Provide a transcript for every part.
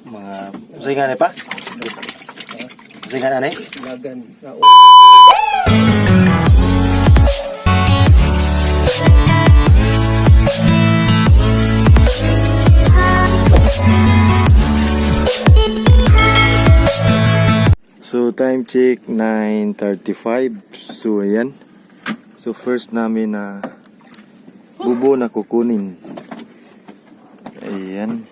Mga usahingan pa? Usahingan anay? Lagan. So time check 9:35. So ayan. So first namin na bubo na kukunin. Ayan.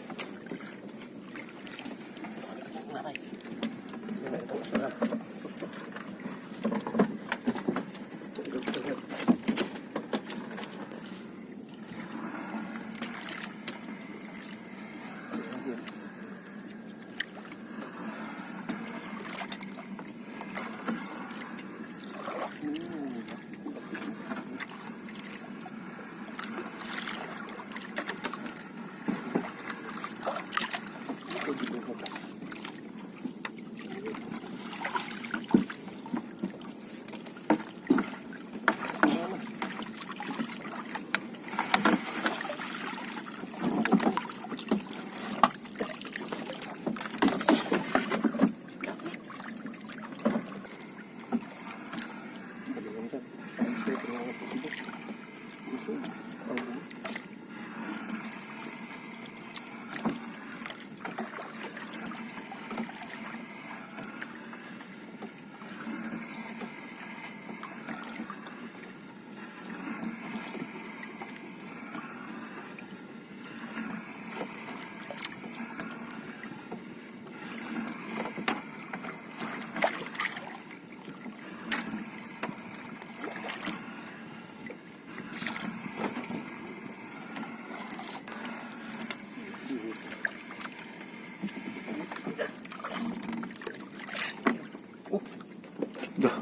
Dah,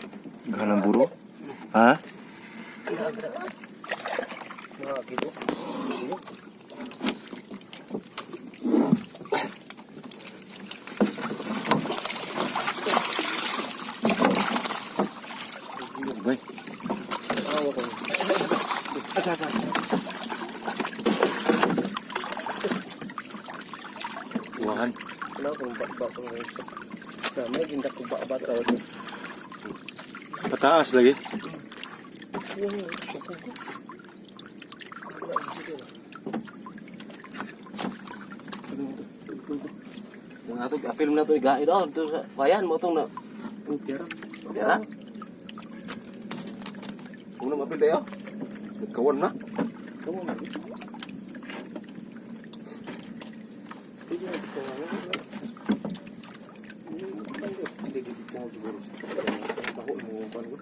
galang buru. Ha? Baik. Wahan. Kenapa bak-bak sama gindak ko bak-bak raw ito. Pataas lagi. Yang atuh film na to gae daw to bayan mo tong na. Tiara. Ya. Kung na mapil tayo. Kawan na. Kamu lagi. Ini ko ano. Hindi ko siguro. Baho mo pa ko.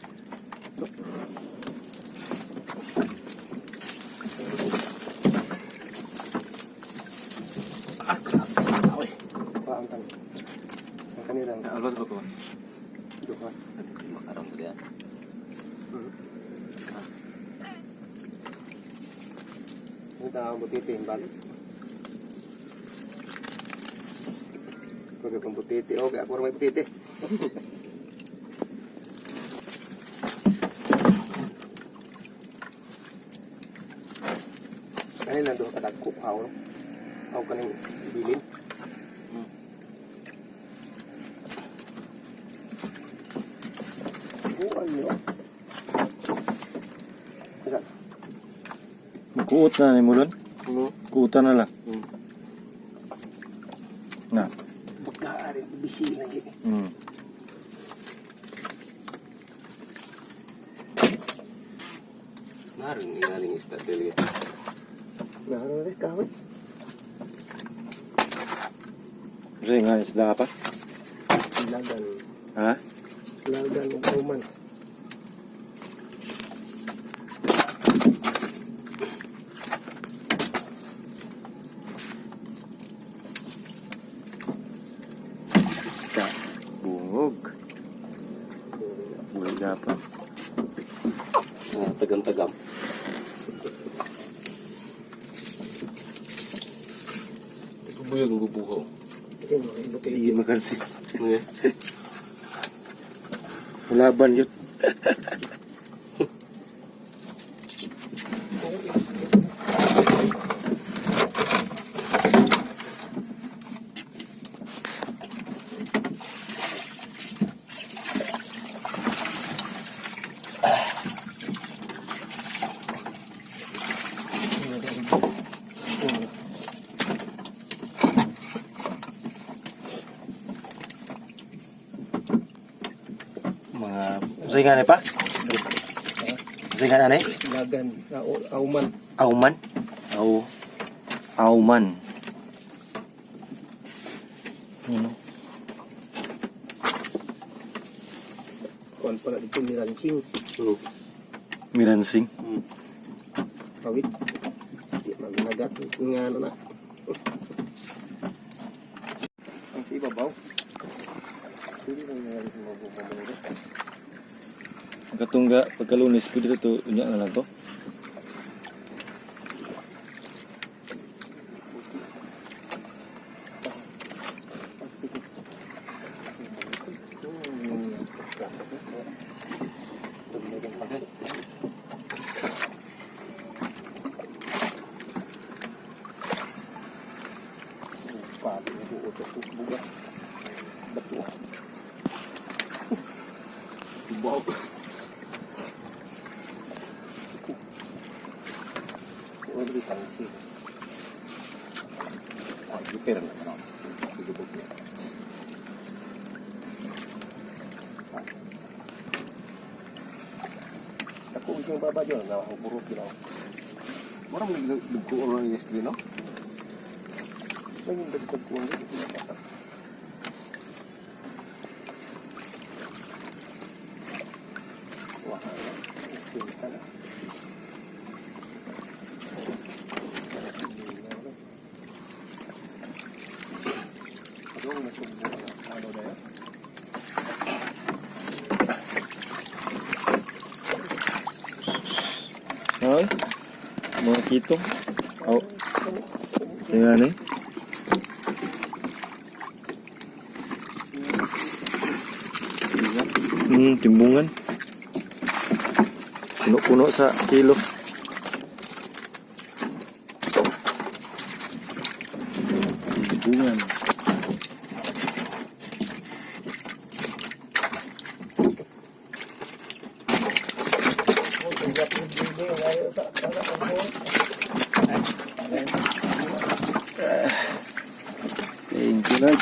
Paantang. Ang kanila. Alwas ko ko. Duhan. Makarang sa dia. Kita butiti balik. Kau pun butiti. Oke, aku orang butiti. Ini nanti ada kup haul. Haul kan yang bilin. Bukan ya. Bisa. Kuot na ni mulon. Kuutan na lang. Nah. Pagkaari bisi lagi. Naring inaling isda dili. Nah, rin kawit. Usahingan isda apa? Lagan. Ha? Lagan ng kauman. Isda. Bungog. Buhay dapat. Tagam-tagam. Ito buyog ng bubuhaw. Ito yung butiti. Hindi makansi. Okay. Laban yun. Sa nga pa? Sa nga na Lagan. Auman. Auman? Auman. Kuan pala dito niransing. Miransing. Kawit. Di magnagat nga ano na. Ang si babaw. Hindi lang nangyari sa mabubuhay. Katungga pagkalunis ko dito unya na lang to. Ako yung baba dyan, nakakupurot yun ako. Orang nagko orang yung screen, no? Naging dagdag ko ang dito pinapata. Wah, pinta na. Ano nasubo na? Ano na yan? Ay. Mga kitong. Oh. Kaya ni. Timbungan. Puno-puno sa kilo. Timbungan. Thank you, Lord.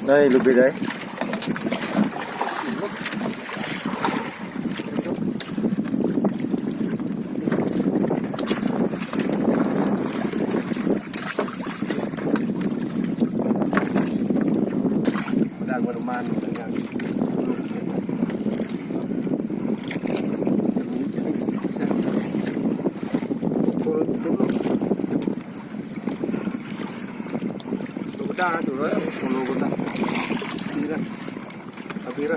Nay, lubi day. Dah tu lah, kalau kita kira, kira.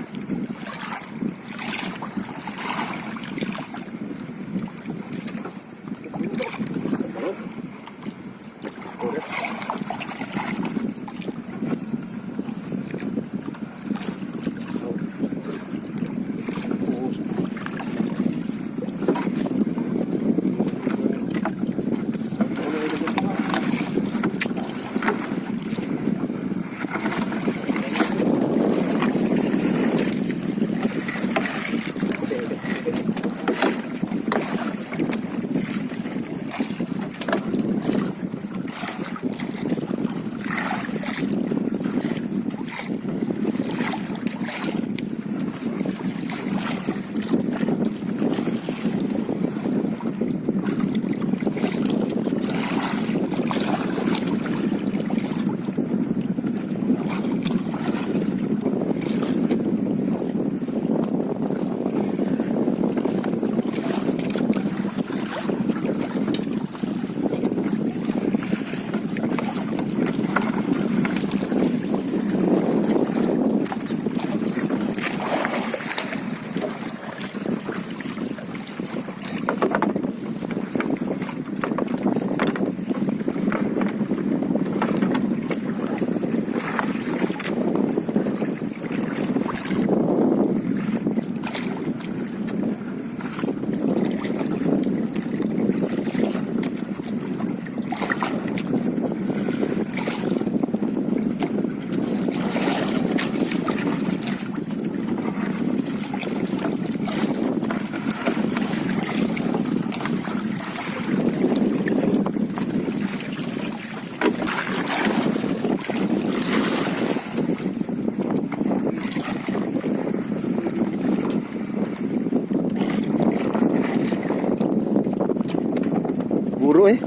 eh.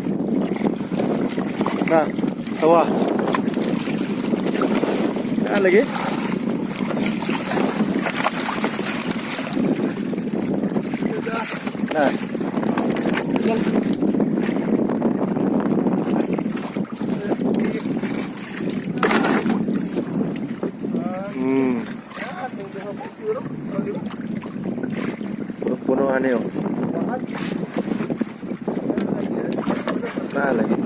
Na, tawa. Lagi. Nah. Puno ano yun? Nah, lagi.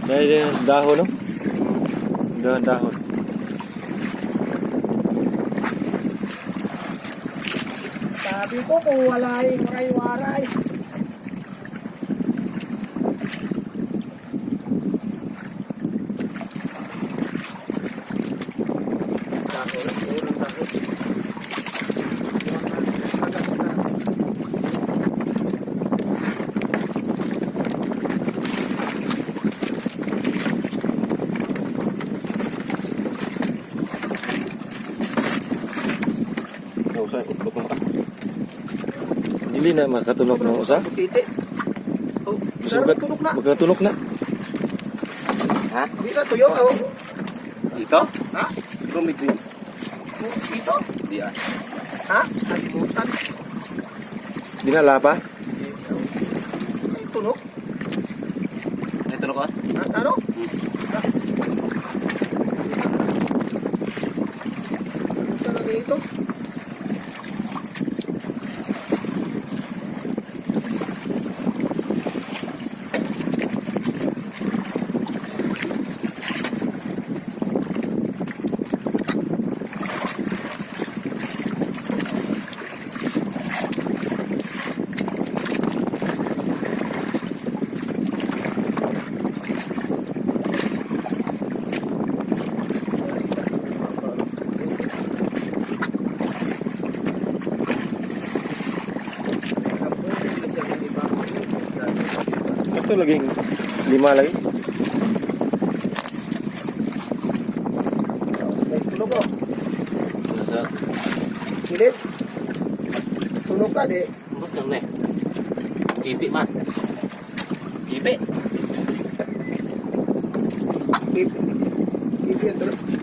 Dahil dahon, no? Dahon. Sabi ko kung wala yung waray-waray. Dili na makatulog ng usa. Titi. Oh, Sugat. tulog na. Magkatulog na. Ha? Hindi na tuyo. Oh. Dito? Ha? Kumigrin. Dito? Di ah. Ha? Kalimutan. Dinala pa? Ay, tunog. Ito na ko ah. Ha? Ano? Ano talaga ito? Ito laging 5 lagi. May tunog ko. Nasa. Kilit. Tunog ka, di. Ano ka na eh? Kipi man. Kipi. Kip. Kip yan, tunog.